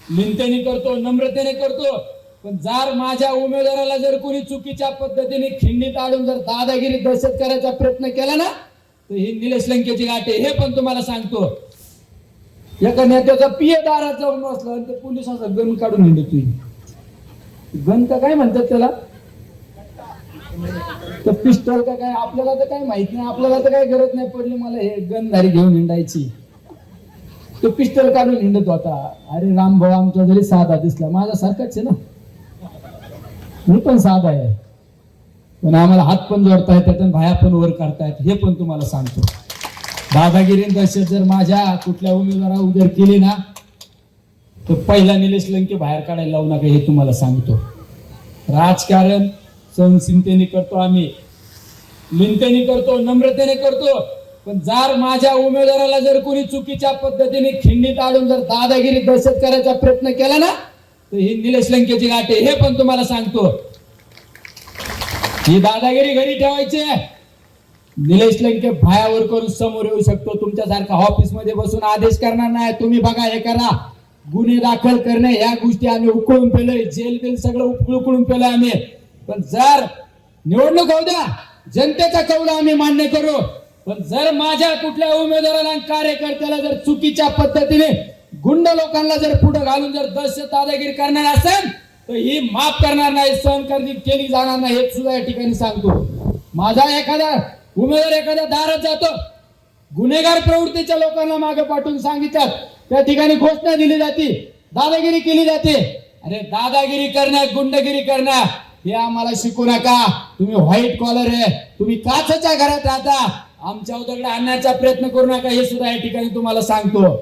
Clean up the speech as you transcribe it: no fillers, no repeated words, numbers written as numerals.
लिंतेने करतो, नम्रतेने करतो, पण जर माझ्या उमेदवाराला जर कोणी चुकीच्या पद्धतीने खिंडीत आडून जर दादागिरी दहशत करायचा प्रयत्न केला ना तर ही निलेश लंकेची गाठ आहे, हे पण तुम्हाला सांगतो. एका नेत्याचा पिये दारात जाऊन बसला आणि ते पोलिसांचा गन काढून हिंडतोय. गन का काय म्हणतात त्याला, तर पिस्टल का काय, आपल्याला तर काय माहित नाही, आपल्याला तर काय गरज नाही पडली मला हे गनधारी घेऊन हिंडायची. तो पिस्टल काढून हिंडत होता. अरे राम भाऊ आमचा जरी साधा दिसला, माझा सारखाच आहे ना, मी पण साधा आहे, पण आम्हाला हात पण जोडता येतात आणि भाया पण वर करतायत, हे पण तुम्हाला सांगतो. दादागिरी दहशत जर माझ्या कुठल्या उमेदवारा उदर केली ना तर पहिला निलेश लंके बाहेर काढायला लावू नका, हे तुम्हाला सांगतो. राजकारण सहनशीलतेने करतो आम्ही, लिंतेने करतो, नम्रतेने करतो, पण जर माझ्या उमेदवाराला जर कोणी चुकीच्या पद्धतीने खिंडीत आडून जर दादागिरी दहशत करायचा प्रयत्न केला ना तर ही निलेश लंकेची गाठ आहे, हे पण तुम्हाला सांगतो. ही दादागिरी घरी ठेवायची. निलेश लंके भायावर करून समोर येऊ शकतो, तुमच्यासारखा ऑफिस मध्ये बसून आदेश करणार नाही. तुम्ही बघा, हे करा, गुन्हे दाखल करणे ह्या गोष्टी आम्ही उकळून पेलोय, जेल बिल सगळं उकळून पेलोय आम्ही. पण जर निवडणूक होऊ द्या, जनतेचा कौल आम्ही मान्य करू, पण जर माझ्या कुठल्या उमेदवाराला कार्यकर्त्याला जर चुकीच्या पद्धतीने गुंड लोकांना जर पुढे घालून जर दहशत दादागिरी करणार असेल तर ही माफ करणार नाही, सहन केली जाणार नाही, हे सुद्धा या ठिकाणी सांगतो. माझा एखादा उमेदवार एखाद्या दारात जातो, गुन्हेगार प्रवृत्तीच्या लोकांना मागे पाठवून सांगितलं, त्या ठिकाणी घोषणा दिली जाते, दादागिरी केली जाते. अरे दादागिरी करणं, गुंडगिरी करणं हे आम्हाला शिकू नका. तुम्ही व्हाईट कॉलर आहे, तुम्ही काचेच्या घरात राहता, आमच्या उदगडे आणण्याचा प्रयत्न करू नका, हे सुद्धा या ठिकाणी तुम्हाला सांगतो.